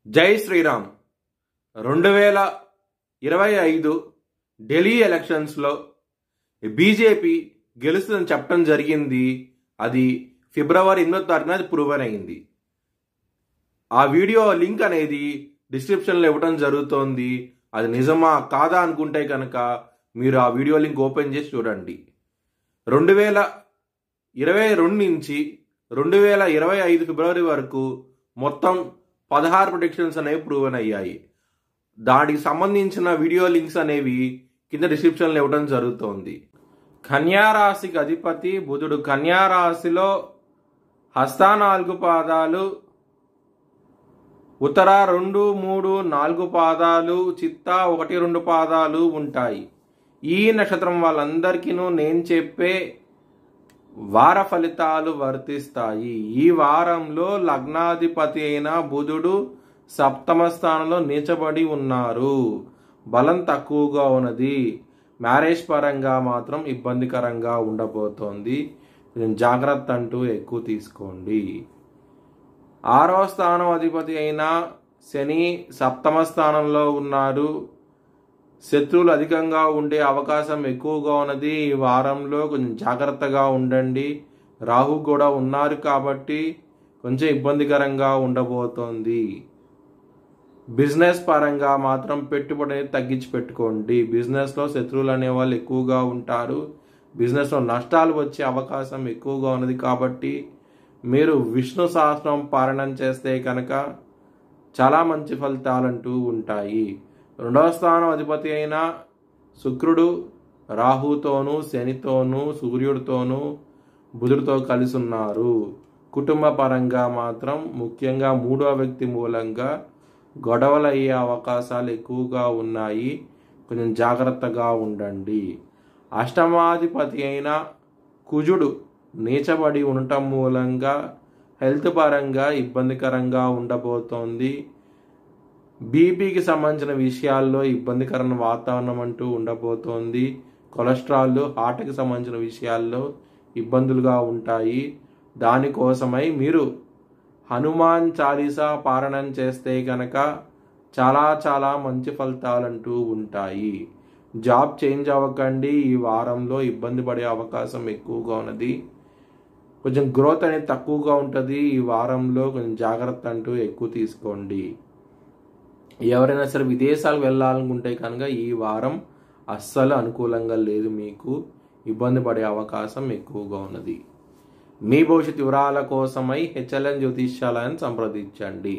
జై శ్రీరామ్. 2025 ఢిల్లీ ఎలక్షన్స్లో బీజేపీ గెలుస్తుందని చెప్పడం జరిగింది. అది ఫిబ్రవరి 8వ తారీఖున అది ప్రూవన్ అయింది. ఆ వీడియో లింక్ అనేది డిస్క్రిప్షన్లో ఇవ్వడం జరుగుతోంది. అది నిజమా కాదా అనుకుంటే కనుక మీరు ఆ వీడియో లింక్ ఓపెన్ చేసి చూడండి. 2022 నుంచి 2025 ఫిబ్రవరి వరకు మొత్తం 16 ప్రెడిక్షన్స్ అనేవి ప్రూవన్ అయ్యాయి. దానికి సంబంధించిన వీడియో లింక్స్ అనేవి కింద డిస్క్రిప్షన్లో ఇవ్వడం జరుగుతోంది. కన్యారాశికి అధిపతి బుధుడు. కన్యారాశిలో హస్త 4 పాదాలు, ఉత్తర 2, 3, 4 పాదాలు, చిత్త 1, 2 పాదాలు ఉంటాయి. ఈ నక్షత్రం వాళ్ళందరికీ నేను చెప్పే వార ఫలితాలు వర్తిస్తాయి. ఈ వారంలో లగ్నాధిపతి అయిన బుధుడు 7వ స్థానంలో నీచబడి ఉన్నారు. బలం తక్కువగా ఉన్నది. మ్యారేజ్ పరంగా మాత్రం ఇబ్బందికరంగా ఉండబోతోంది. జాగ్రత్త అంటూ ఎక్కువ తీసుకోండి. 6వ స్థానం అధిపతి అయిన శని 7వ స్థానంలో ఉన్నారు. శత్రువులు అధికంగా ఉండే అవకాశం ఎక్కువగా ఉన్నది. ఈ వారంలో కొంచెం జాగ్రత్తగా ఉండండి. రాహు కూడా ఉన్నారు కాబట్టి కొంచెం ఇబ్బందికరంగా ఉండబోతోంది. బిజినెస్ పరంగా మాత్రం పెట్టుబడిని తగ్గించి పెట్టుకోండి. బిజినెస్లో శత్రువులు అనేవాళ్ళు ఎక్కువగా ఉంటారు. బిజినెస్లో నష్టాలు వచ్చే అవకాశం ఎక్కువగా ఉన్నది కాబట్టి మీరు విష్ణు సహస్రం పారాయణం చేస్తే కనుక చాలా మంచి ఫలితాలంటూ ఉంటాయి. 2వ స్థానం అధిపతి అయిన శుక్రుడు రాహుతోనూ, శనితోనూ, సూర్యుడితోనూ, బుధుడితో కలిసి ఉన్నారు. కుటుంబ పరంగా మాత్రం ముఖ్యంగా 3వ వ్యక్తి మూలంగా గొడవలు అయ్యే అవకాశాలు ఎక్కువగా ఉన్నాయి. కొంచెం జాగ్రత్తగా ఉండండి. అష్టమాధిపతి అయిన కుజుడు నీచబడి ఉండటం మూలంగా హెల్త్ పరంగా ఇబ్బందికరంగా ఉండబోతోంది. బీపీకి సంబంధించిన విషయాల్లో ఇబ్బందికరమైన వాతావరణం అంటూ ఉండబోతోంది. కొలెస్ట్రాల్, హార్ట్కి సంబంధించిన విషయాల్లో ఇబ్బందులుగా ఉంటాయి. దానికోసమై మీరు హనుమాన్ చాలీసా పారాయణం చేస్తే కనుక చాలా చాలా మంచి ఫలితాలంటూ ఉంటాయి. జాబ్ చేంజ్ అవ్వకండి. ఈ వారంలో ఇబ్బంది పడే అవకాశం ఎక్కువగా ఉన్నది. కొంచెం గ్రోత్ అనేది తక్కువగా ఉంటుంది. ఈ వారంలో కొంచెం జాగ్రత్త అంటూ ఎక్కువ తీసుకోండి. ఎవరైనా సరే విదేశాలకు వెళ్ళాలనుకుంటే కనుక ఈ వారం అస్సలు అనుకూలంగా లేదు. మీకు ఇబ్బంది పడే అవకాశం ఎక్కువగా ఉన్నది. మీ భవిష్యత్ వివరాల కోసమై HLN జ్యోతిష్యాలయాన్ని సంప్రదించండి.